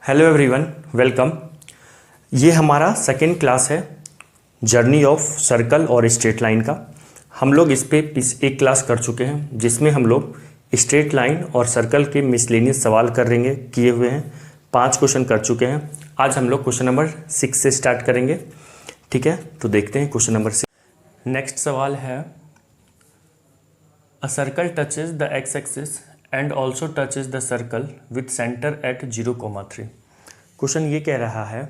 Hello everyone, welcome. ये हमारा second class है जर्नी ऑफ सर्कल और स्ट्रेट लाइन का। हम लोग इस पे एक क्लास कर चुके हैं जिसमें हम लोग स्ट्रेट लाइन और सर्कल के मिसलेनियस सवाल करेंगे, किए हुए हैं। 5 क्वेश्चन कर चुके हैं। आज हम लोग क्वेश्चन नंबर 6 से स्टार्ट करेंगे। ठीक है, तो देखते हैं क्वेश्चन नंबर 6। नेक्स्ट सवाल है, a circle touches the x axis and also touches the circle with centre at 0,3। Question ये कह रहा है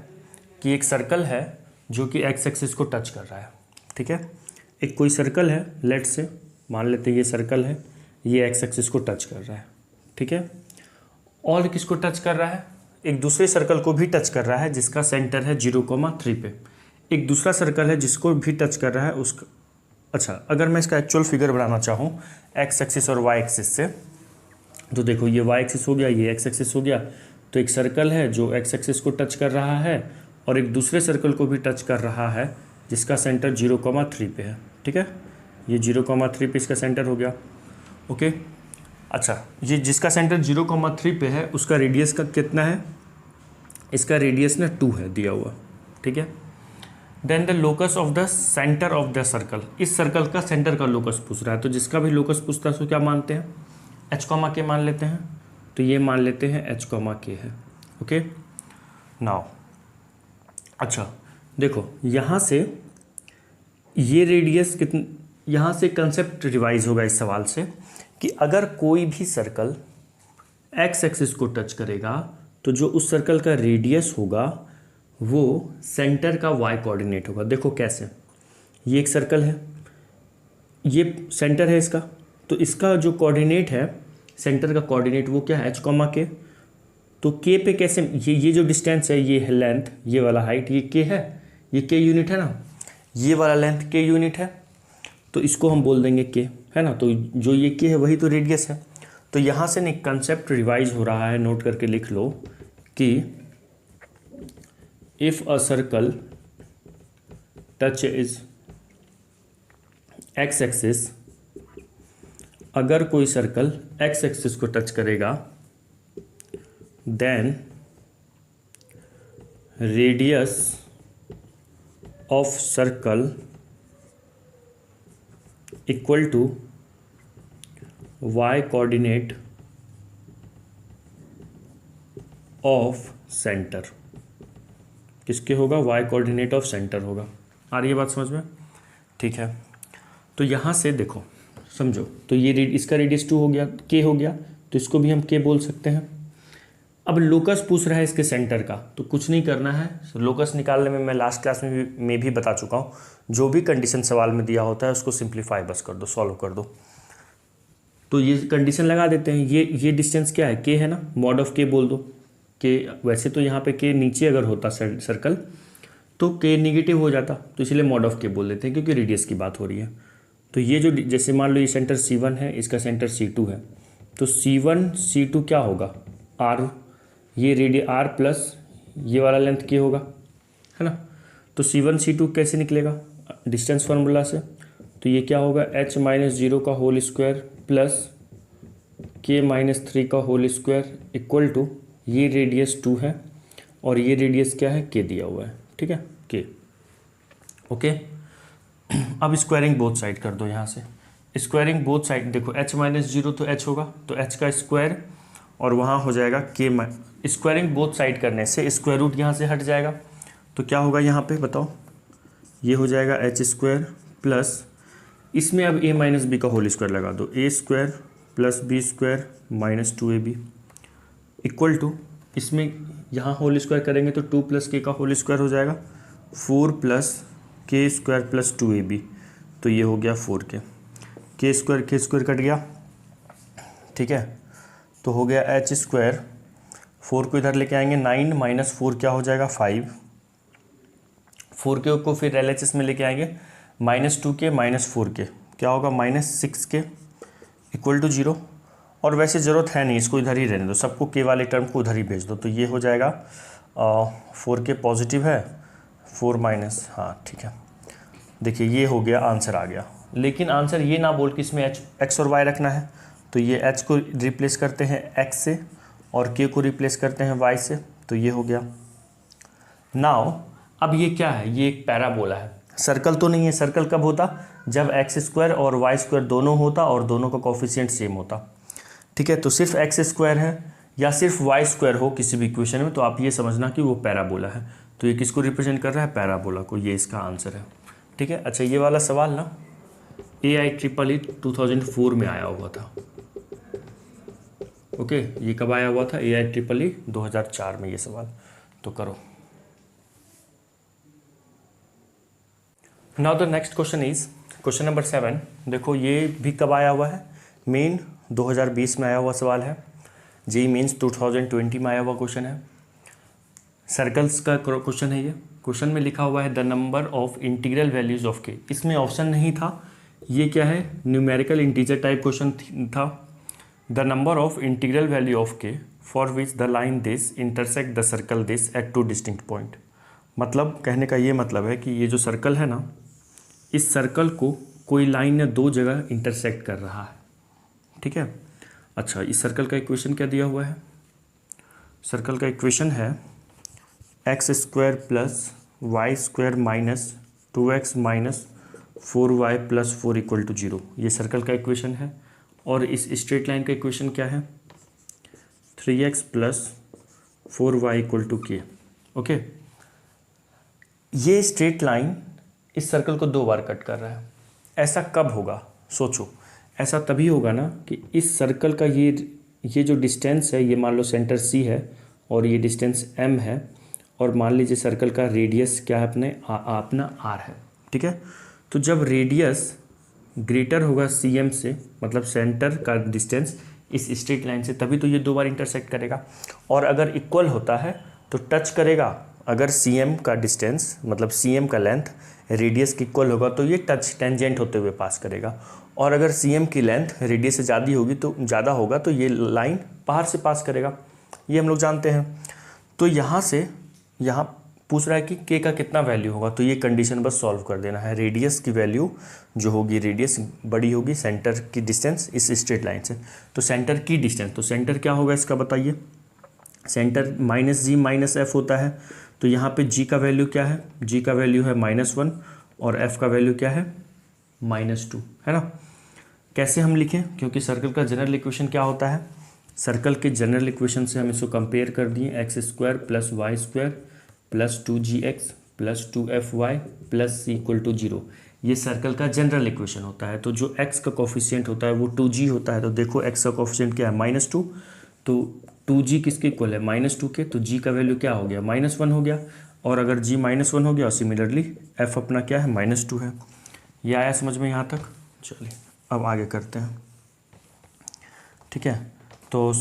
कि एक सर्कल है जो कि एक्स एक्सिस को टच कर रहा है। ठीक है, एक कोई सर्कल है, लेट से मान लेते हैं ये सर्कल है, ये एक्स एक्सिस को टच कर रहा है। ठीक है, और किसको टच कर रहा है? एक दूसरे सर्कल को भी टच कर रहा है जिसका सेंटर है 0,3 पे। एक दूसरा सर्कल है जिसको भी टच कर रहा है उसका। अच्छा, अगर मैं इसका एक्चुअल फिगर बनाना चाहूँ एक्स एक्सिस और वाई एक्सिस से, तो देखो ये वाई एक्सिस हो गया, ये एक्स एक्सिस हो गया। तो एक सर्कल है जो एक्स एक्सिस को टच कर रहा है और एक दूसरे सर्कल को भी टच कर रहा है जिसका सेंटर 0,3 पे है। ठीक है, ये 0,3 पे इसका सेंटर हो गया। ओके, अच्छा, ये जिसका सेंटर 0,3 पे है उसका रेडियस का कितना है? इसका रेडियस ना 2 है दिया हुआ। ठीक है, then the locus of the centre of the circle. इस सर्कल का सेंटर का लोकस पूछ रहा है, तो जिसका भी लोकस पूछता है उसको क्या मानते हैं? एच कॉमा के मान लेते हैं। तो ये मान लेते हैं एच कॉमा के है। ओके, नाउ अच्छा देखो, यहाँ से ये रेडियस कितन, यहाँ से कंसेप्ट रिवाइज होगा इस सवाल से कि अगर कोई भी सर्कल एक्स एक्सिस को टच करेगा तो जो उस सर्कल का रेडियस होगा वो सेंटर का वाई कोऑर्डिनेट होगा। देखो कैसे, ये एक सर्कल है, ये सेंटर है इसका, तो इसका जो कोऑर्डिनेट है, सेंटर का कोऑर्डिनेट वो क्या है? एच कॉमा के। तो के पे कैसे, ये जो डिस्टेंस है, ये है लेंथ, ये वाला हाइट, ये के है, ये के यूनिट है ना, ये वाला लेंथ के यूनिट है, तो इसको हम बोल देंगे के, है ना। तो जो ये के है वही तो रेडियस है। तो यहाँ से एक कंसेप्ट रिवाइज हो रहा है, नोट करके लिख लो कि if a circle touches x axis, अगर कोई सर्कल एक्स एक्सिस को टच करेगा, then radius of circle equal to y coordinate of centre. किसके होगा? वाई कोऑर्डिनेट ऑफ सेंटर होगा। आ रही है बात समझ में? ठीक है, तो यहाँ से देखो, समझो, तो ये इसका रेडियस 2 हो गया, के हो गया, तो इसको भी हम के बोल सकते हैं। अब लोकस पूछ रहा है इसके सेंटर का, तो कुछ नहीं करना है। लोकस निकालने में मैं लास्ट क्लास में भी बता चुका हूँ। जो भी कंडीशन सवाल में दिया होता है उसको सिंप्लीफाई बस कर दो, सॉल्व कर दो। तो ये कंडीशन लगा देते हैं। ये डिस्टेंस क्या है? के है ना, मॉड ऑफ के बोल दो। के वैसे तो यहाँ पे के नीचे अगर होता सर्कल तो के निगेटिव हो जाता, तो इसलिए मॉड ऑफ के बोल देते हैं क्योंकि रेडियस की बात हो रही है। तो ये जो, जैसे मान लो ये सेंटर C1 है, इसका सेंटर C2 है, तो C1 C2 क्या होगा? R, ये रेडियस R प्लस ये वाला लेंथ के होगा, है ना। तो C1 C2 कैसे निकलेगा? डिस्टेंस फार्मूला से। तो ये क्या होगा? h-0 का होल स्क्वायर प्लस k-3 का होल स्क्वायर इक्वल टू, ये रेडियस 2 है और ये रेडियस क्या है? के दिया हुआ है। ठीक है, के। ओके, अब स्क्वायरिंग बोथ साइड कर दो। यहाँ से स्क्वायरिंग बोथ साइड, देखो h-0 तो h होगा, तो h का स्क्वायर और वहाँ हो जाएगा के। स्क्वायरिंग बोथ साइड करने से स्क्वायर रूट यहाँ से हट जाएगा, तो क्या होगा यहाँ पे बताओ? ये हो जाएगा h स्क्वायर प्लस, इसमें अब a माइनस बी का होल स्क्वायर लगा दो, a square plus b square minus 2ab equal to, इसमें यहाँ होल स्क्वायर करेंगे तो 2 प्लस के का होल स्क्वायर हो जाएगा, 4 प्लस के स्क्वायर प्लस 2ab, तो ये हो गया 4k। के स्क्वायर कट गया। ठीक है, तो हो गया h स्क्वायर, 4 को इधर लेके आएंगे, 9 माइनस 4 क्या हो जाएगा? 5। 4k को फिर LHS में लेके आएंगे, माइनस 2k माइनस 4k क्या होगा? Minus 6k equal to 0। और वैसे ज़रूरत है नहीं, इसको इधर ही रहने दो, सबको के वाले टर्म को उधर ही भेज दो। तो ये हो जाएगा 4k पॉजिटिव है, 4 माइनस, हाँ ठीक है। देखिए ये हो गया, आंसर आ गया। लेकिन आंसर ये ना बोल कि इसमें एक्स और वाई रखना है, तो ये एच को रिप्लेस करते हैं एक्स से और के को रिप्लेस करते हैं वाई से। तो तो ये हो गया। नाउ अब ये क्या है, ये एक पैराबोला है, सर्कल तो नहीं है। सर्कल कब होता, जब एक्स स्क्वायर और वाई स्क्वायर दोनों होता और दोनों का कोफिशिएंट सेम होता। ठीक है, तो सिर्फ एक्स स्क्वायर है या सिर्फ वाई स्क्वायर हो किसी भी इक्वेशन में, तो आप ये समझना कि वो पैराबोला है। तो ये किसको रिप्रेजेंट कर रहा है, पैराबोला को, ये इसका आंसर है। ठीक है, अच्छा ये वाला सवाल ना AIEEE 2004 में आया हुआ था। ओके, ये कब आया हुआ था, AIEEE 2004 में ये सवाल। तो करो। Now the next question is question number 7। देखो ये भी कब आया हुआ है, मेन 2020 में आया हुआ सवाल है। जेईई मेंस 2020 में आया हुआ क्वेश्चन है। सर्कल्स का क्वेश्चन है ये। क्वेश्चन में लिखा हुआ है the number of integral values of के। इसमें ऑप्शन नहीं था, ये क्या है, न्यूमेरिकल इंटीजर टाइप क्वेश्चन था। The number of integral value of के for which the line this intersect the circle this at 2 distinct point. मतलब कहने का ये मतलब है कि ये जो सर्कल है ना, इस सर्कल को कोई लाइन ने 2 जगह इंटरसेक्ट कर रहा है। ठीक है, अच्छा इस सर्कल का इक्वेशन क्या दिया हुआ है, सर्कल का इक्वेशन है x square plus y square minus 2x minus 4y plus 4 equal to 0। ये सर्कल का इक्वेशन है। और इस स्ट्रेट लाइन का इक्वेशन क्या है, 3x plus 4y equal to k। Okay, ये स्ट्रेट लाइन इस सर्कल को 2 बार कट कर रहा है। ऐसा कब होगा, सोचो। ऐसा तभी होगा ना कि इस सर्कल का ये जो डिस्टेंस है, ये मान लो सेंटर C है और ये डिस्टेंस m है, और मान लीजिए सर्कल का रेडियस क्या है, अपना r है। ठीक है, तो जब रेडियस ग्रेटर होगा CM से, मतलब सेंटर का डिस्टेंस इस स्ट्रेट लाइन से, तभी तो ये 2 बार इंटरसेक्ट करेगा। और अगर इक्वल होता है तो टच करेगा। अगर CM का डिस्टेंस मतलब CM का लेंथ रेडियस की इक्वल होगा तो ये टच टेंजेंट होते हुए पास करेगा। और अगर CM की लेंथ रेडियस से ज़्यादा होगा तो ये लाइन बाहर से पास करेगा। ये हम लोग जानते हैं। तो यहाँ पूछ रहा है कि k का कितना वैल्यू होगा, तो ये कंडीशन बस सॉल्व कर देना है। रेडियस की वैल्यू जो होगी, रेडियस बड़ी होगी सेंटर की डिस्टेंस इस स्ट्रेट लाइन से, तो सेंटर की डिस्टेंस, तो सेंटर क्या होगा इसका बताइए, सेंटर -g -f होता है। तो यहाँ पे g का वैल्यू क्या है, g का वैल्यू है -1 और f का वैल्यू क्या है, -2, है ना। कैसे हम लिखें, क्योंकि सर्कल का जनरल इक्वेशन क्या होता है, सर्कल के जनरल इक्वेशन से हम इसको कंपेयर कर दिए, x square plus y square plus 2gx plus 2fy plus c equal to 0। ये सर्कल का जनरल इक्वेशन होता है। तो जो x का कोफिशिएंट होता है वो 2g होता है। तो देखो x का कोफिशिएंट क्या है, -2, तो 2g किसके इक्वल है, -2 के, तो g का वैल्यू क्या हो गया, -1 हो गया। और अगर g -1 हो गया, और सिमिलरली f अपना क्या है, -2 है। ये आया समझ में यहाँ तक। चलिए अब आगे करते हैं। ठीक है, तो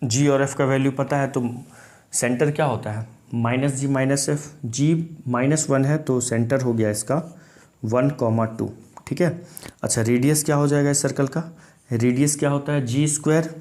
g और f का वैल्यू पता है, तो सेंटर क्या होता है, -g -f, g -1 है तो सेंटर हो गया इसका 1,2। ठीक है, अच्छा रेडियस क्या हो जाएगा इस सर्कल का, रेडियस क्या होता है, g स्क्वायर,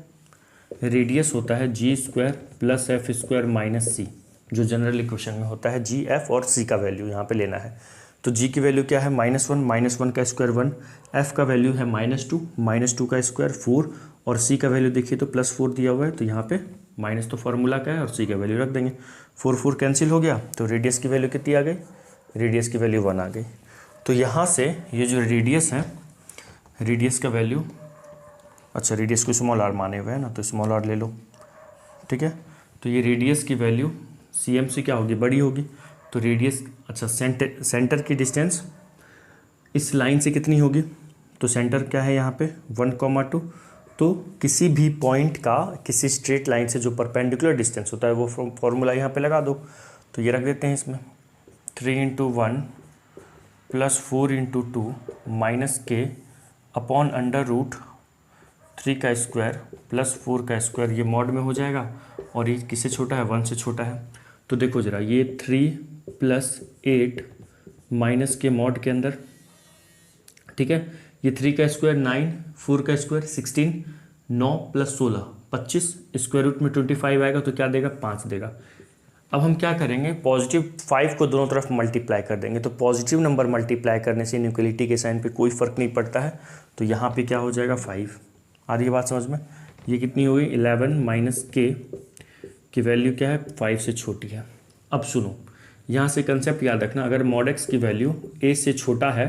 रेडियस होता है g square plus f square minus c, जो जनरल इक्वेशन में होता है। g, f और c का वैल्यू यहाँ पे लेना है। तो g की वैल्यू क्या है, -1 का स्क्वायर 1, f का वैल्यू है -2 का स्क्वायर 4, और c का वैल्यू देखिए तो +4 दिया हुआ है, तो यहाँ पे माइनस तो फार्मूला का है और c का वैल्यू रख देंगे। 4 कैंसिल हो गया, तो रेडियस की वैल्यू कितनी आ गई, रेडियस की वैल्यू 1 आ गई। तो यहाँ से ये जो रेडियस है, रेडियस का वैल्यू, अच्छा रेडियस को स्मॉल r माने हुए है ना, तो स्मॉल r ले लो। ठीक है, तो ये रेडियस की वैल्यू CM से क्या होगी, बड़ी होगी। तो रेडियस, अच्छा सेंटर की डिस्टेंस इस लाइन से कितनी होगी, तो सेंटर क्या है यहाँ पे 1,2। तो किसी भी पॉइंट का किसी स्ट्रेट लाइन से जो परपेंडिकुलर डिस्टेंस होता है वो फॉर्मूला यहाँ पे लगा दो। तो ये रख देते हैं इसमें, 3 × 1 + 4 × 2 -k अपॉन √3 का स्क्वायर प्लस 4 का स्क्वायर, ये मॉड में हो जाएगा। और ये किससे छोटा है, 1 से छोटा है। तो देखो जरा, ये 3 + 8 माइनस के मॉड के अंदर, ठीक है, ये 3 का स्क्वायर 9, 4 का स्क्वायर 16, 9 + 16 25, स्क्वायर रूट में 25 आएगा तो क्या देगा, 5 देगा। अब हम क्या करेंगे, +5 को दोनों तरफ मल्टीप्लाई कर देंगे। तो पॉजिटिव नंबर मल्टीप्लाई करने से इनइक्वलिटी के साइन पे कोई फ़र्क नहीं पड़ता है। तो यहाँ पे क्या हो जाएगा, 5। आ रही है बात समझ में। ये कितनी हो गई, 11 - k की वैल्यू क्या है, 5 से छोटी है। अब सुनो, यहाँ से कंसेप्ट याद रखना, अगर मॉड एक्स की वैल्यू a से छोटा है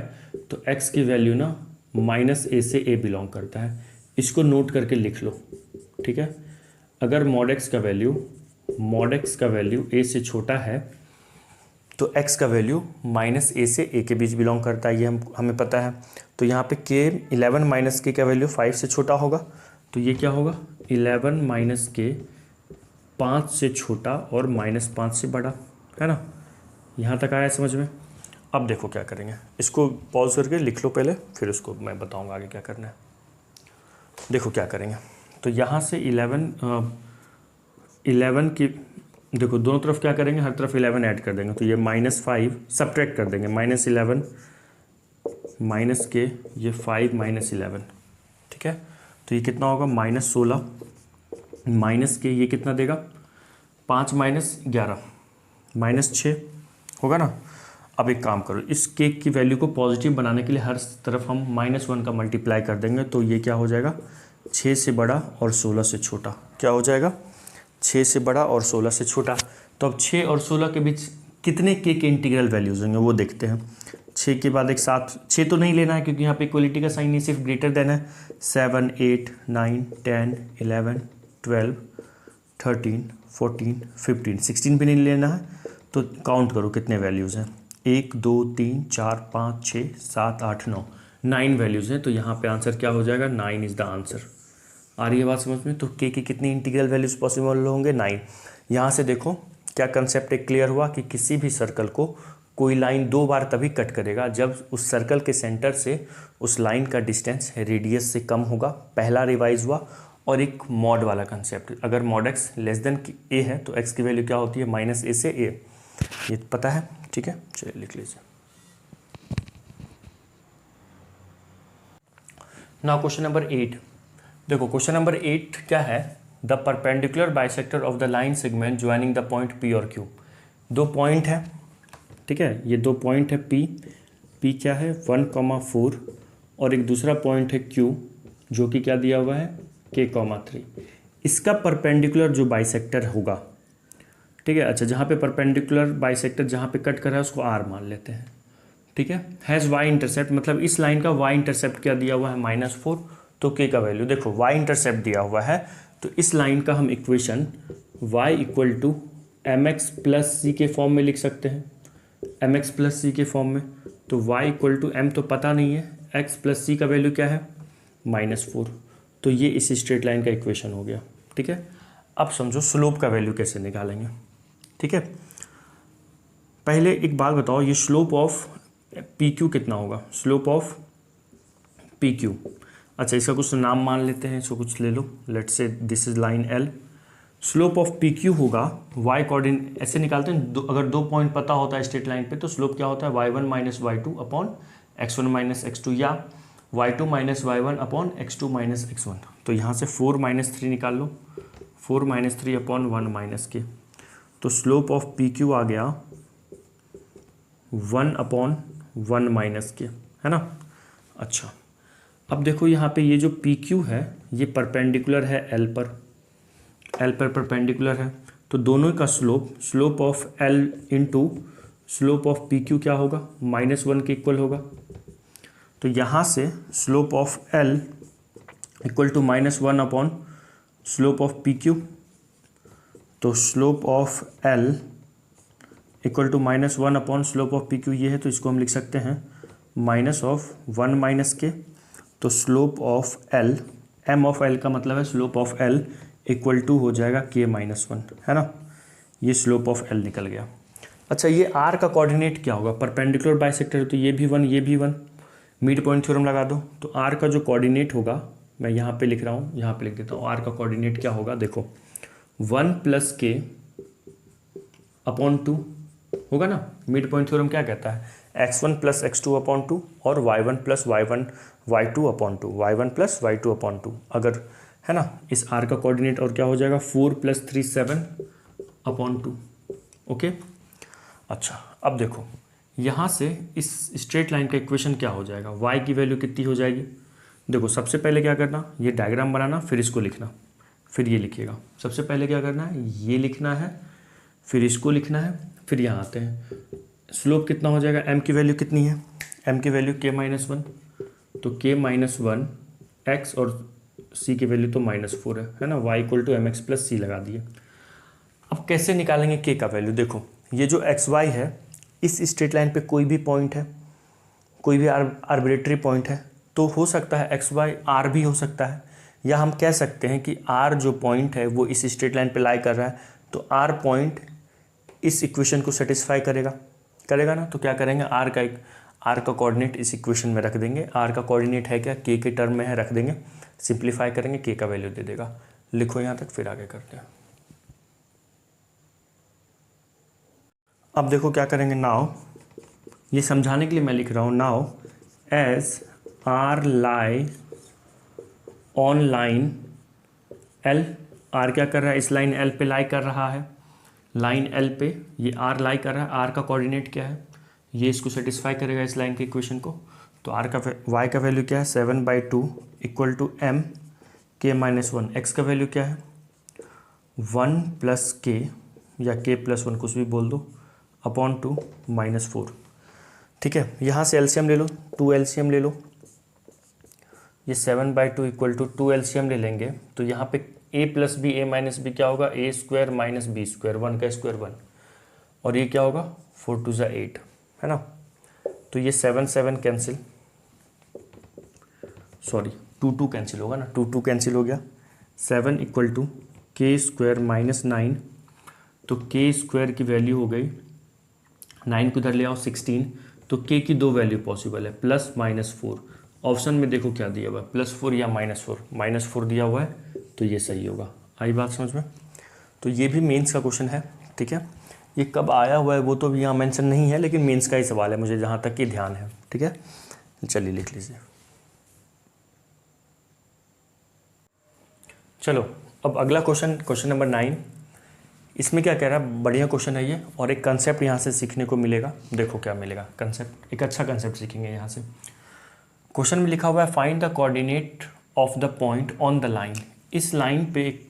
तो x की वैल्यू ना माइनस a से a बिलोंग करता है। इसको नोट करके लिख लो, ठीक है। अगर मॉड एक्स का वैल्यू a से छोटा है तो x का वैल्यू माइनस a से a के बीच बिलोंग करता है, ये हमें पता है। तो यहाँ पे k 11 माइनस k का वैल्यू 5 से छोटा होगा, तो ये क्या होगा, 11 माइनस k 5 से छोटा और माइनस 5 से बड़ा, है ना। यहाँ तक आया समझ में। अब देखो क्या करेंगे, इसको पॉज करके लिख लो पहले, फिर उसको मैं बताऊँगा आगे क्या करना है। देखो क्या करेंगे, तो यहाँ से 11 की देखो दोनों तरफ क्या करेंगे, हर तरफ 11 ऐड कर देंगे, तो ये -5 सब्ट्रैक्ट कर देंगे, -11 माइनस के ये 5 माइनस 11, ठीक है। तो ये कितना होगा, -16 माइनस के ये कितना देगा, 5 माइनस 11 -6 होगा ना। अब एक काम करो, इस केक की वैल्यू को पॉजिटिव बनाने के लिए हर तरफ हम -1 का मल्टीप्लाई कर देंगे, तो ये क्या हो जाएगा, 6 से बड़ा और 16 से छोटा। क्या हो जाएगा, 6 से बड़ा और 16 से छोटा। तो अब 6 और 16 के बीच कितने के इंटीग्रल वैल्यूज होंगे वो देखते हैं। 6 के बाद एक 7, 6 तो नहीं लेना है क्योंकि यहाँ पे इक्वलिटी का साइन नहीं, सिर्फ ग्रेटर देन है। 7 8 9 10 11 12 13 14 15 16 भी नहीं लेना है। तो काउंट करो कितने वैल्यूज़ हैं, 1 2 3 4 5 6 7 8 9 वैल्यूज़ हैं। तो यहाँ पे आंसर क्या हो जाएगा, 9 इज़ द आंसर। आ रही है बात समझ में। तो के की कितनी इंटीग्रल वैल्यूज पॉसिबल होंगे, 9। यहाँ से देखो क्या कंसेप्ट एक क्लियर हुआ कि किसी भी सर्कल को कोई लाइन 2 बार तभी कट करेगा जब उस सर्कल के सेंटर से उस लाइन का डिस्टेंस रेडियस से कम होगा। पहला रिवाइज हुआ। और एक मॉड वाला कंसेप्ट, अगर मॉड एक्स लेस देन ए है तो एक्स की वैल्यू क्या होती है, -a से a, ये पता है, ठीक है। चलिए लिख लीजिए। Now question number 8। देखो क्वेश्चन नंबर 8 क्या है, the perpendicular bisector of the line segment joining the point P और Q। 2 पॉइंट है, ठीक है, ये 2 पॉइंट है P क्या है 1,4 और एक दूसरा पॉइंट है Q जो कि क्या दिया हुआ है K,3। इसका परपेंडिकुलर जो बाइसेक्टर होगा, ठीक है। अच्छा, जहाँ पे परपेंडिकुलर बाइसेक्टर जहाँ पे कट कर रहा है उसको R मान लेते हैं, ठीक है। हैज़ y इंटरसेप्ट, मतलब इस लाइन का y इंटरसेप्ट क्या दिया हुआ है -4, तो k का वैल्यू देखो y इंटरसेप्ट दिया हुआ है, तो इस लाइन का हम इक्वेशन y = mx + c के फॉर्म में लिख सकते हैं, mx + c के फॉर्म में। तो y = m तो पता नहीं है, x + c का वैल्यू क्या है -4। तो ये इस स्ट्रेट लाइन का इक्वेशन हो गया, ठीक है। अब समझो स्लोप का वैल्यू कैसे निकालेंगे, ठीक है। पहले एक बात बताओ, ये स्लोप ऑफ PQ कितना होगा, स्लोप ऑफ PQ। अच्छा, इसका कुछ नाम मान लेते हैं, इसको कुछ ले लो, let's say this is line L। Slope of PQ होगा y कोऑर्डिनेट, ऐसे निकालते हैं। अगर 2 पॉइंट पता होता है स्ट्रेट लाइन पे तो स्लोप क्या होता है, y1 - y2 upon x1 - x2 या y2 - y1 upon x2 - x1। तो यहाँ से 4 - 3 निकाल लो, 4 - 3 अपॉन 1 - k। तो स्लोप ऑफ PQ आ गया 1/1 - k, है ना। अच्छा, अब देखो यहाँ पे ये जो PQ है ये परपेंडिकुलर है L पर परपेंडिकुलर है, तो दोनों का slope of L into slope of PQ क्या होगा, -1 के इक्वल होगा। तो यहाँ से slope of L = -1 upon slope of PQ। तो slope of L = -1 upon slope of PQ ये है, तो इसको हम लिख सकते हैं -1 - k। तो slope of L, m of L का मतलब है स्लोप ऑफ L = हो जाएगा k-1, है ना। ये स्लोप ऑफ L निकल गया। अच्छा, ये R का कोऑर्डिनेट क्या होगा, परपेंडिकुलर बाइसेक्टर, तो ये भी 1 ये भी 1, मिड पॉइंट थ्योरम लगा दो। तो R का जो कोऑर्डिनेट होगा, मैं यहाँ पे लिख रहा हूँ, यहाँ पे लिख देता हूँ। R का कोऑर्डिनेट क्या होगा, देखो 1 + k अपॉन 2 होगा ना। मिड पॉइंट थ्योरम क्या कहता है, x1 + x2 अपॉन 2 और y1 + y2 upon 2, y1 + y2 upon 2, अगर है ना। इस R का कोऑर्डिनेट और क्या हो जाएगा 4 + 3 7 अपॉन 2, ओके। अच्छा, अब देखो यहाँ से इस स्ट्रेट लाइन का इक्वेशन क्या हो जाएगा, y की वैल्यू कितनी हो जाएगी। देखो सबसे पहले क्या करना, ये डायग्राम बनाना, फिर इसको लिखना, फिर ये लिखिएगा। सबसे पहले क्या करना है, ये लिखना है, फिर इसको लिखना है, फिर यहाँ आते हैं। स्लोप कितना हो जाएगा, m की वैल्यू कितनी है, m की वैल्यू k-1, तो k-1 x और c की वैल्यू तो -4 है ना, y = mx + c लगा दिए। अब कैसे निकालेंगे k का वैल्यू, देखो ये जो xy है इस स्ट्रेट लाइन पे कोई भी पॉइंट है, कोई भी आर्बिट्रेरी पॉइंट है, तो हो सकता है xy r भी हो सकता है, या हम कह सकते हैं कि r जो पॉइंट है वो इस स्ट्रेट लाइन पे लाई कर रहा है, तो r पॉइंट इस इक्वेशन को सेटिस्फाई करेगा ना। तो क्या करेंगे, r का कोऑर्डिनेट इस इक्वेशन में रख देंगे। r का कोऑर्डिनेट है क्या, k के टर्म में है, रख देंगे, सिंप्लीफाई करेंगे, k का वैल्यू दे देगा। लिखो यहाँ तक, फिर आगे करते हैं। अब देखो क्या करेंगे, नाउ ये समझाने के लिए मैं लिख रहा हूँ, now as r lie on line l, r क्या कर रहा है, इस लाइन l पे लाई कर रहा है, लाइन l पे ये r लाई कर रहा है, r का कोऑर्डिनेट क्या है, ये इसको सेटिस्फाई करेगा इस लाइन के इक्वेशन को। तो r का y का वैल्यू क्या है, 7/2 = m k-1, x का वैल्यू क्या है 1 + k या k+1 कुछ भी बोल दो, /2 -4। ठीक है, यहाँ से एलसीएम ले लो, 2 एलसीएम ले लो, ये 7/2 = 2 एलसीएम ले लेंगे, तो यहाँ पे a + b a - b क्या होगा, a² - b², 1 का स्क्वायर 1, और ये क्या होगा 4 × 2 = 8 है ना। तो ये 7 कैंसिल, सॉरी 2 कैंसिल होगा ना, 2 कैंसिल हो गया, 7 = k² - 9, तो k² की वैल्यू हो गई, 9 को इधर ले आओ 16, तो k की 2 वैल्यू पॉसिबल है, +-4। ऑप्शन में देखो क्या दिया हुआ है, +4 या -4, -4 दिया हुआ है, तो ये सही होगा। आई बात समझ में। तो ये भी मेंस का क्वेश्चन है, ठीक है। ये कब आया हुआ है वो तो भी यहाँ मेंशन नहीं है, लेकिन मेंस का ही सवाल है, मुझे जहाँ तक कि ध्यान है, ठीक है। चलिए लिख लीजिए। चलो अब अगला क्वेश्चन नंबर 9। इसमें क्या कह रहा है, बढ़िया क्वेश्चन है ये, और एक कंसेप्ट यहाँ से सीखने को मिलेगा। देखो क्या मिलेगा कंसेप्ट, एक अच्छा कंसेप्ट सीखेंगे यहाँ से। क्वेश्चन में लिखा हुआ है, find the coordinate of the point on the line. इस लाइन पे एक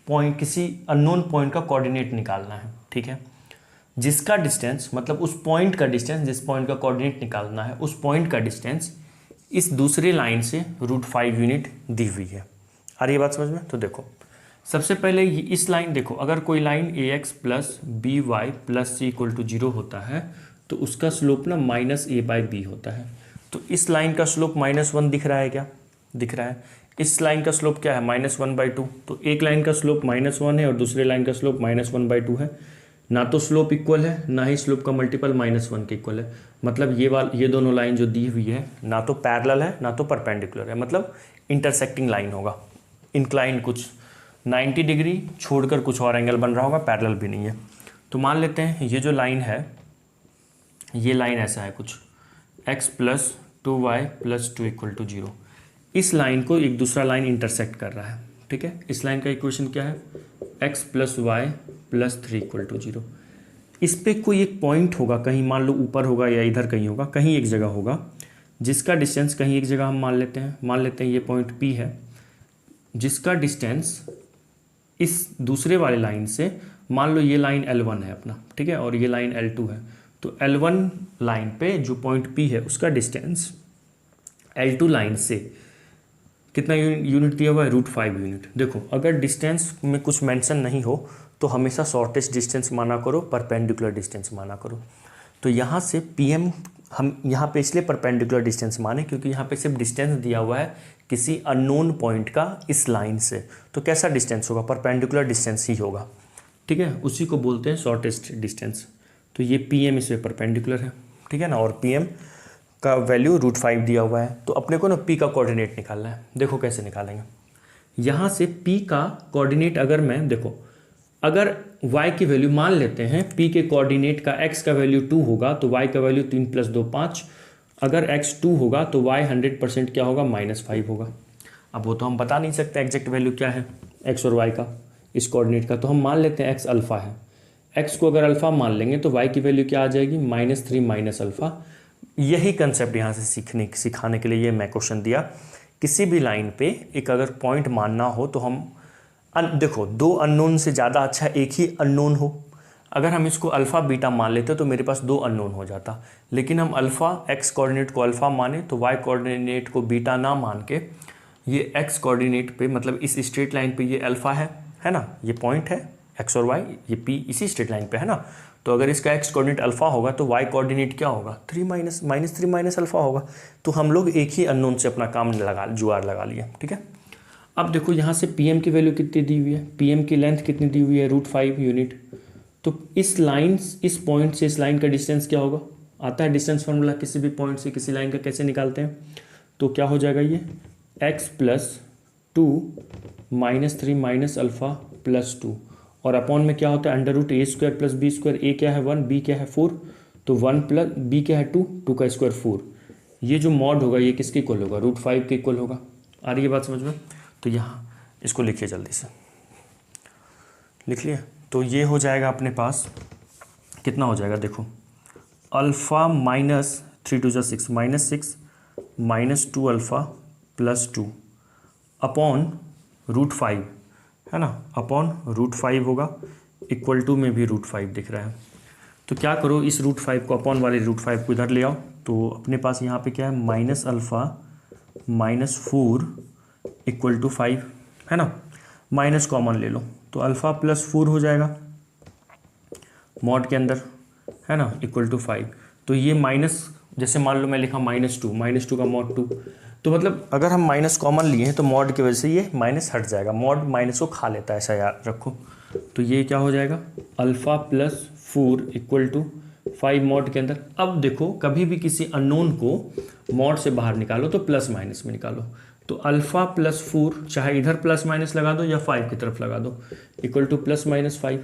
पॉइंट, किसी अननोन पॉइंट का कोऑर्डिनेट निकालना है, ठीक है, जिसका डिस्टेंस, मतलब उस पॉइंट का डिस्टेंस, जिस पॉइंट का कोऑर्डिनेट निकालना है उस पॉइंट का डिस्टेंस इस दूसरे लाइन से √5 यूनिट दी हुई है। आ रही है बात समझ में। तो देखो सबसे पहले इस लाइन, देखो अगर कोई लाइन ax + by + c = 0 होता है तो उसका स्लोप ना -a/b होता है। तो इस लाइन का स्लोप -1 दिख रहा है, क्या दिख रहा है। इस लाइन का स्लोप क्या है, -1/2। तो एक लाइन का स्लोप -1 है और दूसरे लाइन का स्लोप -1/2 है। ना तो स्लोप इक्वल है, ना ही स्लोप का मल्टीपल -1 के इक्वल है। मतलब ये दोनों लाइन जो दी हुई है ना तो पैरेलल है ना तो परपेंडिकुलर है, मतलब इंटरसेक्टिंग लाइन होगा। इंक्लाइन कुछ 90 डिग्री छोड़कर कुछ और एंगल बन रहा होगा, पैरेलल भी नहीं है। तो मान लेते हैं ये जो लाइन है, ये लाइन ऐसा है कुछ, x + 2y + 2 = 0। इस लाइन को एक दूसरा लाइन इंटरसेक्ट कर रहा है, ठीक है। इस लाइन का इक्वेशन क्या है, x + y + 3 = 0। इस पे कोई एक पॉइंट होगा, कहीं मान लो ऊपर होगा या इधर कहीं होगा, कहीं एक जगह होगा, जिसका डिस्टेंस कहीं एक जगह हम मान लेते हैं ये पॉइंट P है, जिसका डिस्टेंस इस दूसरे वाले लाइन से, मान लो ये लाइन L1 है अपना, ठीक है, और ये लाइन L2 है। तो L1 लाइन पे जो पॉइंट P है उसका डिस्टेंस L2 लाइन से कितना यूनिट दिया हुआ है, √5 यूनिट। देखो अगर डिस्टेंस में कुछ मेंशन नहीं हो तो हमेशा शॉर्टेस्ट डिस्टेंस माना करो, परपेंडिकुलर डिस्टेंस माना करो। तो यहाँ से PM हम यहाँ पे इसलिए परपेंडिकुलर डिस्टेंस माने क्योंकि यहाँ पे सिर्फ डिस्टेंस दिया हुआ है किसी अननोन पॉइंट का इस लाइन से। तो कैसा डिस्टेंस होगा, परपेंडिकुलर डिस्टेंस ही होगा, ठीक है, उसी को बोलते हैं शॉर्टेस्ट डिस्टेंस। तो ये PM इसमें परपेंडिकुलर है, ठीक है ना, और PM का वैल्यू √5 दिया हुआ है। तो अपने को ना P का कोऑर्डिनेट निकालना है। देखो कैसे निकालेंगे, यहाँ से P का कोऑर्डिनेट अगर मैं, देखो अगर y की वैल्यू मान लेते हैं, P के कोऑर्डिनेट का x का वैल्यू 2 होगा तो y का वैल्यू 3 + 2 5। अगर x 2 होगा तो y 100% क्या होगा, -5 होगा। अब वो तो हम बता नहीं सकते एग्जैक्ट वैल्यू क्या है x और y का, इस कोऑर्डिनेट का। तो हम मान लेते हैं x अल्फ़ा है, x को अगर अल्फ़ा मान लेंगे तो y की वैल्यू क्या आ जाएगी, -3 - अल्फ़ा। यही कंसेप्ट यहाँ से सिखाने के लिए ये मैं क्वेश्चन दिया। किसी भी लाइन पे एक अगर पॉइंट मानना हो तो हम देखो, दो अननोन से ज़्यादा अच्छा एक ही अननोन हो। अगर हम इसको अल्फ़ा बीटा मान लेते तो मेरे पास दो अननोन हो जाता, लेकिन हम अल्फ़ा एक्स कोऑर्डिनेट को अल्फ़ा माने तो वाई कोऑर्डिनेट को बीटा ना मान के ये एक्स कोऑर्डिनेट पे, मतलब इस स्ट्रेट लाइन पे ये अल्फ़ा है ना, ये पॉइंट है एक्स और वाई, ये पी इसी स्ट्रेट लाइन पे है ना। तो अगर इसका एक्स कोऑर्डिनेट अल्फ़ा होगा तो वाई कोऑर्डिनेट क्या होगा, 3 माइनस 3 माइनस अल्फ़ा होगा। तो हम लोग एक ही अननोन से अपना काम जुगाड़ लगा लिए, ठीक है। अब देखो यहाँ से पी एम की वैल्यू कितनी दी हुई है, पी एम की लेंथ कितनी दी हुई है, √5 यूनिट। तो इस लाइन, इस पॉइंट से इस लाइन का डिस्टेंस क्या होगा, आता है डिस्टेंस फार्मूला, किसी भी पॉइंट से किसी लाइन का कैसे निकालते हैं। तो क्या हो जाएगा, ये x + 2 - 3 माइनस अल्फ़ा + 2 और अपॉन में क्या होता है √a² + b²। a क्या है 1, b क्या है 4, तो 1 + b क्या है 2, 2 का स्क्वायर 4। ये जो मॉड होगा ये किसके इक्वल होगा, √5 के इक्वल होगा। आ रही है बात समझ में। तो यहाँ इसको लिखिए, जल्दी से लिख लिए। तो ये हो जाएगा अपने पास, कितना हो जाएगा देखो, अल्फ़ा -3 × 2 = 6 -6 -2 अल्फ़ा + 2 अपॉन √5 है ना, अपॉन √5 होगा, इक्वल टू में भी √5 दिख रहा है। तो क्या करो, इस √5 को, अपॉन वाले √5 को इधर ले आओ। तो अपने पास यहाँ पे क्या है, -अल्फ़ा -4 = 5 है ना, माइनस कॉमन ले लो तो अल्फ़ा + 4 हो जाएगा मॉड के अंदर है ना, = 5। तो ये माइनस, जैसे मान लो मैं लिखा -2 का मॉड 2, तो मतलब अगर हम माइनस कॉमन लिए हैं तो मॉड की वजह से ये माइनस हट जाएगा, मॉड माइनस को खा लेता है, ऐसा याद रखो। तो ये क्या हो जाएगा, अल्फ़ा + 4 = 5 मॉड के अंदर। अब देखो, कभी भी किसी अननोन को मॉड से बाहर निकालो तो प्लस माइनस में निकालो। तो अल्फ़ा + 4 चाहे इधर प्लस माइनस लगा दो या 5 की तरफ लगा दो, = +-5।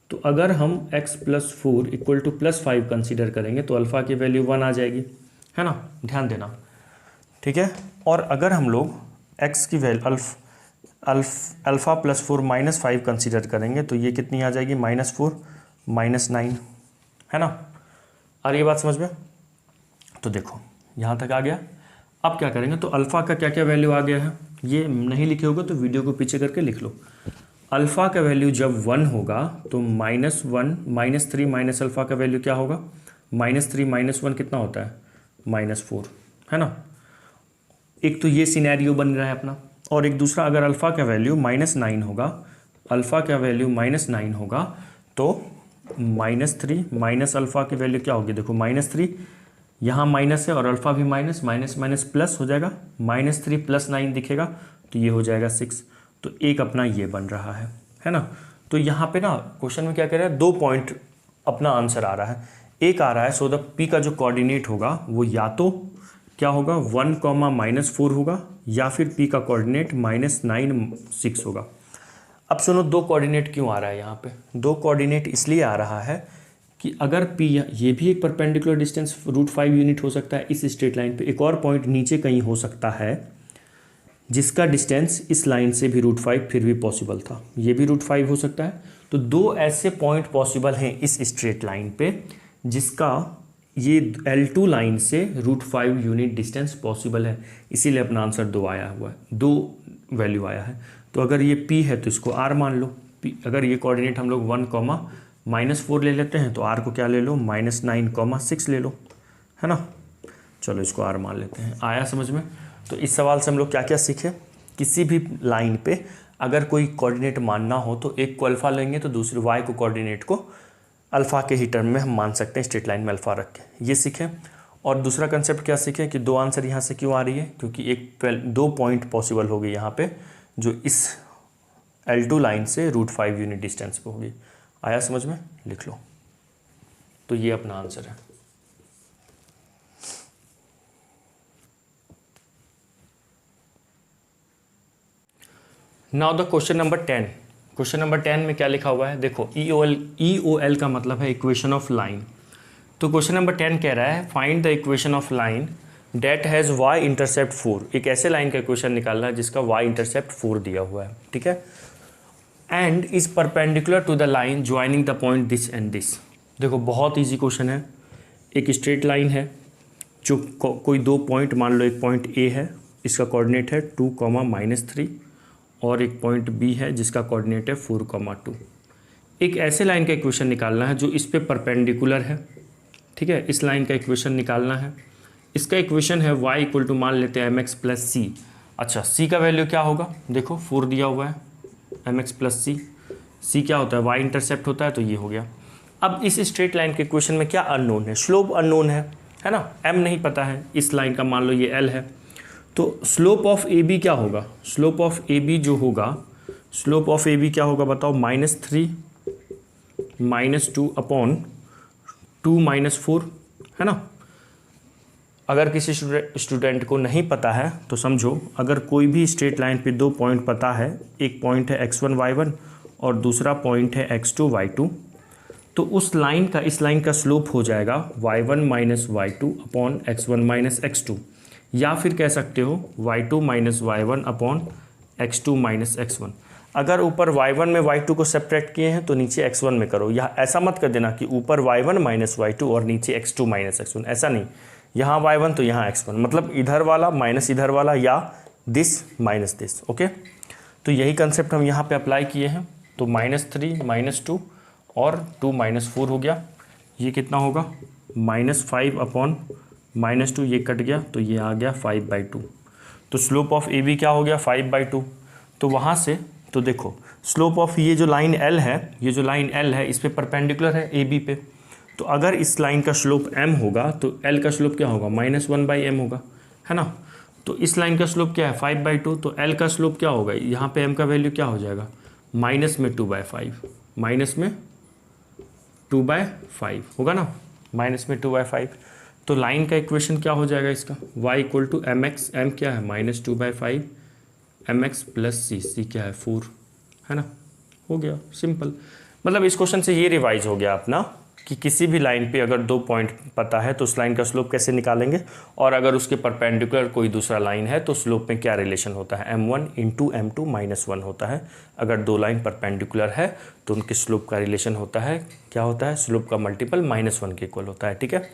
तो अगर हम x + 4 = +5 कंसीडर करेंगे तो अल्फ़ा की वैल्यू 1 आ जाएगी, है ना, ध्यान देना, ठीक है। और अगर हम लोग x की वैल्यू अल्फ़ा + 4 -5 कंसीडर करेंगे तो ये कितनी आ जाएगी, -4 -9 है ना। आ रही है बात समझ में। तो देखो यहाँ तक आ गया। अब क्या करेंगे, तो अल्फ़ा का क्या क्या वैल्यू आ गया है, ये नहीं लिखे होगा तो वीडियो को पीछे करके लिख लो। अल्फ़ा का वैल्यू जब 1 होगा तो -1 -3 माइनस अल्फ़ा का वैल्यू क्या होगा, -3 - 1 कितना होता है, -4 है ना। एक तो ये सिनेरियो बन रहा है अपना, और एक दूसरा, अगर अल्फ़ा का वैल्यू -9 होगा, अल्फ़ा का वैल्यू -9 होगा तो -3 माइनस अल्फ़ा की वैल्यू क्या होगी, देखो -3 यहाँ माइनस है और अल्फ़ा भी माइनस माइनस प्लस हो जाएगा, -3 + 9 दिखेगा तो ये हो जाएगा 6। तो एक अपना ये बन रहा है ना। तो यहाँ पे ना क्वेश्चन में क्या कह रहा है, 2 पॉइंट अपना आंसर आ रहा है। एक आ रहा है, सो द पी का जो कोऑर्डिनेट होगा वो या तो क्या होगा 1, -4 होगा, या फिर पी का कोऑर्डिनेट -9 6 होगा। अब सुनो, 2 कोऑर्डिनेट क्यों आ रहा है यहाँ पे, 2 कोऑर्डिनेट इसलिए आ रहा है कि अगर पी, ये भी एक परपेंडिकुलर डिस्टेंस √5 यूनिट हो सकता है इस स्ट्रेट लाइन पे, एक और पॉइंट नीचे कहीं हो सकता है जिसका डिस्टेंस इस लाइन से भी √5 फिर भी पॉसिबल था, ये भी √5 हो सकता है। तो 2 ऐसे पॉइंट पॉसिबल हैं इस स्ट्रेट लाइन पे जिसका ये L2 लाइन से √5 यूनिट डिस्टेंस पॉसिबल है, इसीलिए अपना आंसर 2 आया हुआ है, 2 वैल्यू आया है। तो अगर ये P है तो इसको R मान लो, P, अगर ये कोऑर्डिनेट हम लोग 1, -4 ले लेते हैं तो R को क्या ले लो, -9, 6 ले लो, है ना। चलो इसको R मान लेते हैं। आया समझ में। तो इस सवाल से हम लोग क्या क्या सीखे, किसी भी लाइन पे अगर कोई कोऑर्डिनेट मानना हो तो एक को अल्फ़ा लेंगे तो दूसरे y को कोऑर्डिनेट को अल्फ़ा के ही टर्म में हम मान सकते हैं, स्ट्रेट लाइन में अल्फ़ा रख के, ये सीखें। और दूसरा कंसेप्ट क्या सीखें कि 2 आंसर यहाँ से क्यों आ रही है, क्योंकि 2 पॉइंट पॉसिबल होगी यहाँ पे जो इस L2 लाइन से √5 यूनिट डिस्टेंस पे होगी। आया समझ में, लिख लो। तो ये अपना आंसर है। Now the question number 10। Question number 10 में क्या लिखा हुआ है, देखो EOL का मतलब है इक्वेशन ऑफ लाइन। तो क्वेश्चन नंबर 10 कह रहा है find the equation of line date has y intercept 4। एक ऐसे लाइन का इक्वेशन निकालना है जिसका y इंटरसेप्ट 4 दिया हुआ है, ठीक है, and is perpendicular to the line joining the point this and this. देखो बहुत ईजी क्वेश्चन है। एक स्ट्रेट लाइन है जो कोई 2 पॉइंट, मान लो एक पॉइंट A है, इसका कोऑर्डिनेट है 2, -3 और एक पॉइंट बी है जिसका कोऑर्डिनेट है 4,2। एक ऐसे लाइन का इक्वेशन निकालना है जो इस पे परपेंडिकुलर है, ठीक है। इस लाइन का इक्वेशन निकालना है। इसका इक्वेशन है y इक्वल टू मान लेते हैं mx प्लस सी। अच्छा, c का वैल्यू क्या होगा, देखो 4 दिया हुआ है, mx प्लस सी। c क्या होता है, y इंटरसेप्ट होता है, तो ये हो गया। अब इस स्ट्रेट लाइन के इक्वेशन में क्या अननोन है, स्लोप अननोन है ना, m नहीं पता है। इस लाइन का मान लो ये l है, तो स्लोप ऑफ ए बी क्या होगा, स्लोप ऑफ ए बी जो होगा, स्लोप ऑफ ए बी क्या होगा बताओ, -3 -2 अपॉन 2 -4, है ना। अगर किसी स्टूडेंट को नहीं पता है तो समझो, अगर कोई भी स्ट्रेट लाइन पे दो पॉइंट पता है, एक पॉइंट है x1 y1 और दूसरा पॉइंट है x2 y2, तो उस लाइन का, इस लाइन का स्लोप हो जाएगा y1 minus y2 upon x1 minus x2, या फिर कह सकते हो y2 minus y1 upon x2 minus x1। अगर ऊपर y1 में y2 को सेपरेट किए हैं तो नीचे x1 में करो। या ऐसा मत कर देना कि ऊपर y1 माइनस y2 और नीचे x2 माइनस x1, ऐसा नहीं। यहाँ y1 तो यहाँ x1, मतलब इधर वाला माइनस इधर वाला, या दिस माइनस दिस, ओके। तो यही कंसेप्ट हम यहाँ पे अप्लाई किए हैं। तो -3 -2 और 2 -4 हो गया। ये कितना होगा, -5 अपॉन -2, ये कट गया तो ये आ गया 5/2। तो स्लोप ऑफ ए बी क्या हो गया, 5/2। तो वहाँ से तो देखो स्लोप ऑफ ये जो लाइन L है, ये जो लाइन L है इस पे परपेंडिकुलर है ए बी पे। तो अगर इस लाइन का स्लोप m होगा तो L का स्लोप क्या होगा, -1/m होगा, है ना। तो इस लाइन का स्लोप क्या है, 5/2। तो L का स्लोप क्या होगा, यहाँ पे m का वैल्यू क्या हो जाएगा, माइनस में 2/5, माइनस में 2/5 होगा ना, माइनस में 2/5। तो लाइन का इक्वेशन क्या हो जाएगा इसका, y equal to mx, m क्या है -2/5, mx प्लस सी क्या है 4, है ना। हो गया सिंपल। मतलब इस क्वेश्चन से ये रिवाइज हो गया अपना कि किसी भी लाइन पे अगर दो पॉइंट पता है तो उस लाइन का स्लोप कैसे निकालेंगे, और अगर उसके परपेंडिकुलर कोई दूसरा लाइन है तो स्लोप में क्या रिलेशन होता है, m1 इंटू m2 -1 होता है। अगर दो लाइन परपेंडिकुलर है तो उनके स्लोप का रिलेशन होता है, क्या होता है, स्लोप का मल्टीपल -1 के इक्वल होता है, ठीक है।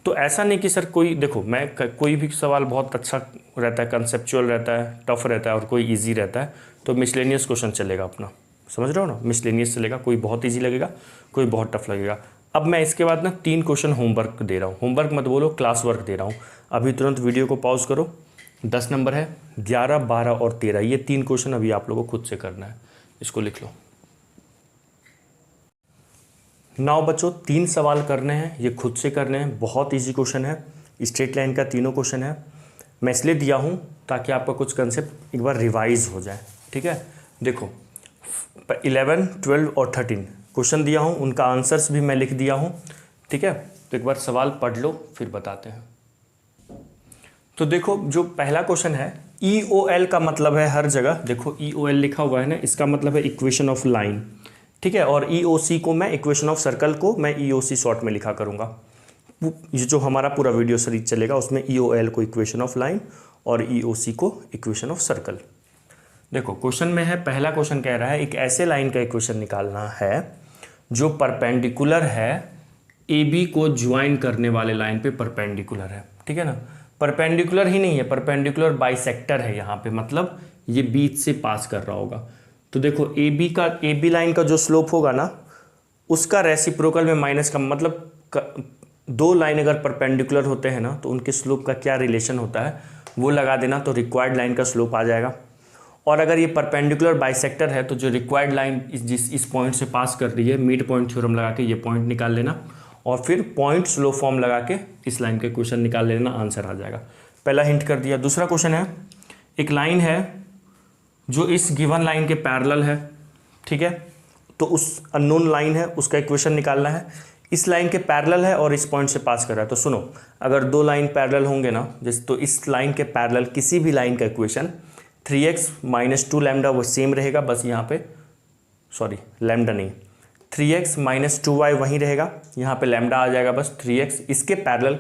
तो ऐसा नहीं कि सर कोई, देखो मैं कोई भी सवाल बहुत अच्छा रहता है, कंसेप्चुअल रहता है, टफ रहता है, और कोई ईजी रहता है, तो मिसलेनियस क्वेश्चन चलेगा अपना, समझ रहे हो ना, मिसलेनियस चलेगा। कोई बहुत ईजी लगेगा, कोई बहुत टफ लगेगा। अब मैं इसके बाद ना 3 क्वेश्चन होमवर्क दे रहा हूँ, होमवर्क मत बोलो, क्लास वर्क दे रहा हूँ। अभी तुरंत वीडियो को पॉज करो। 10 नंबर है, 11, 12 और 13, ये 3 क्वेश्चन अभी आप लोगों को खुद से करना है, इसको लिख लो। नाउ बच्चों 3 सवाल करने हैं, ये खुद से करने हैं, बहुत इजी क्वेश्चन है, स्ट्रेट लाइन का तीनों क्वेश्चन है। मैं इसलिए दिया हूँ ताकि आपका कुछ कंसेप्ट एक बार रिवाइज हो जाए, ठीक है। देखो 11, 12 और 13 क्वेश्चन दिया हूँ, उनका आंसर्स भी मैं लिख दिया हूँ, ठीक है। तो एक बार सवाल पढ़ लो फिर बताते हैं। तो देखो जो पहला क्वेश्चन है, EOL का मतलब है हर जगह, देखो EOL लिखा हुआ है ना, इसका मतलब है इक्वेशन ऑफ लाइन, ठीक है। और EOC को मैं, इक्वेशन ऑफ सर्कल को मैं EOC शॉर्ट में लिखा करूँगा। ये जो हमारा पूरा वीडियो सीरीज चलेगा उसमें EOL को इक्वेशन ऑफ लाइन और EOC को इक्वेशन ऑफ सर्कल। देखो क्वेश्चन में है, पहला क्वेश्चन कह रहा है एक ऐसे लाइन का इक्वेशन निकालना है जो परपेंडिकुलर है AB को ज्वाइन करने वाले लाइन पे परपेंडिकुलर है, ठीक है ना। परपेंडिकुलर ही नहीं है, परपेंडिकुलर बाइसेक्टर है यहाँ पे, मतलब ये बीच से पास कर रहा होगा। तो देखो AB लाइन का जो स्लोप होगा ना, उसका रेसिप्रोकल में माइनस का, मतलब दो लाइन अगर परपेंडिकुलर होते हैं ना तो उनके स्लोप का क्या रिलेशन होता है वो लगा देना, तो रिक्वायर्ड लाइन का स्लोप आ जाएगा। और अगर ये परपेंडिकुलर बाइसेक्टर है तो जो रिक्वायर्ड लाइन इस पॉइंट से पास कर रही है, मिड पॉइंट थ्योरम लगा के ये पॉइंट निकाल लेना, और फिर पॉइंट स्लोप फॉर्म लगा के इस लाइन के क्वेश्चन निकाल लेना, आंसर आ जाएगा। पहला हिंट कर दिया। दूसरा क्वेश्चन है, एक लाइन है जो इस गिवन लाइन के पैरेलल है, ठीक है। तो उस अननोन लाइन है, उसका इक्वेशन निकालना है। इस लाइन के पैरेलल है और इस पॉइंट से पास कर रहा है। तो सुनो, अगर दो लाइन पैरेलल होंगे ना, जैसे तो इस लाइन के पैरेलल किसी भी लाइन का इक्वेशन 3x - 2 लैम्डा वो सेम रहेगा, बस यहाँ पे सॉरी लैम्डा नहीं, 3x - 2y वहीं रहेगा, यहाँ पे लैम्डा आ जाएगा बस 3x। इसके पैरेलल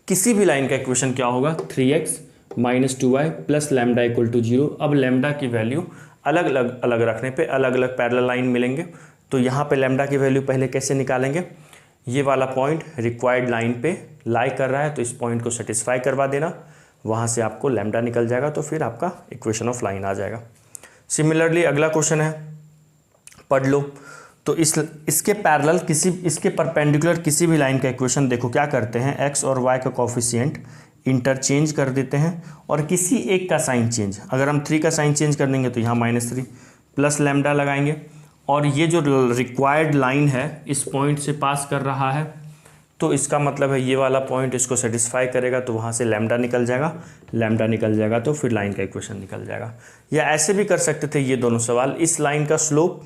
किसी भी लाइन का इक्वेशन क्या होगा, 3x - 2y plus lambda equal to 0। अब लैम्डा की वैल्यू अलग अलग रखने पे अलग अलग पैरेलल लाइन मिलेंगे। तो यहाँ पे लैम्डा की वैल्यू पहले कैसे निकालेंगे, ये वाला पॉइंट रिक्वायर्ड लाइन पे लाई कर रहा है तो इस पॉइंट को सेटिस्फाई करवा देना, वहाँ से आपको लैम्डा निकल जाएगा, तो फिर आपका इक्वेशन ऑफ लाइन आ जाएगा। सिमिलरली अगला क्वेश्चन है, पढ़ लो। तो इसके पैरेलल इसके परपेंडिकुलर किसी भी लाइन का इक्वेशन देखो क्या करते हैं, एक्स और वाई का कोफिशिएंट इंटरचेंज कर देते हैं और किसी एक का साइन चेंज, अगर हम 3 का साइन चेंज कर देंगे तो यहाँ -3 प्लस लैम्डा लगाएंगे, और ये जो रिक्वायर्ड लाइन है इस पॉइंट से पास कर रहा है, तो इसका मतलब है ये वाला पॉइंट इसको सेटिस्फाई करेगा, तो वहाँ से लैम्डा निकल जाएगा, तो फिर लाइन का इक्वेशन निकल जाएगा। या ऐसे भी कर सकते थे ये दोनों सवाल, इस लाइन का स्लोप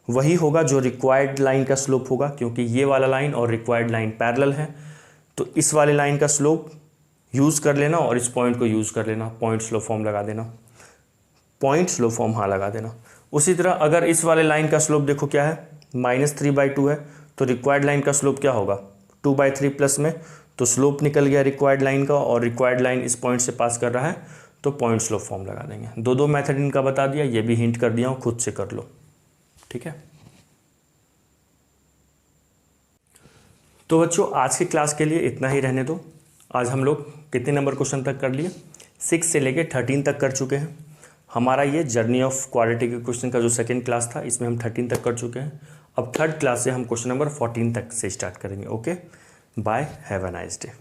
वही होगा जो रिक्वायर्ड लाइन का स्लोप होगा, क्योंकि ये वाला लाइन और रिक्वायर्ड लाइन पैरेलल है, तो इस वाले लाइन का स्लोप यूज़ कर लेना और इस पॉइंट को यूज़ कर लेना, पॉइंट स्लोप फॉर्म लगा देना, पॉइंट स्लोप फॉर्म हाँ लगा देना। उसी तरह अगर इस वाले लाइन का स्लोप देखो क्या है, -3/2 है, तो रिक्वायर्ड लाइन का स्लोप क्या होगा, 2/3 प्लस में, तो स्लोप निकल गया रिक्वायर्ड लाइन का, और रिक्वायर्ड लाइन इस पॉइंट से पास कर रहा है, तो पॉइंट स्लोप फॉर्म लगा देंगे। दो मेथड इनका बता दिया, ये भी हिंट कर दिया हूँ, खुद से कर लो, ठीक है। तो बच्चों आज की क्लास के लिए इतना ही रहने दो। आज हम लोग कितने नंबर क्वेश्चन तक कर लिए, 6 से लेके 13 तक कर चुके हैं। हमारा ये जर्नी ऑफ क्वाड्रेटिक इक्वेशन का जो सेकंड क्लास था, इसमें हम 13 तक कर चुके हैं। अब थर्ड क्लास से हम क्वेश्चन नंबर 14 तक से स्टार्ट करेंगे। Okay, bye, have a nice day.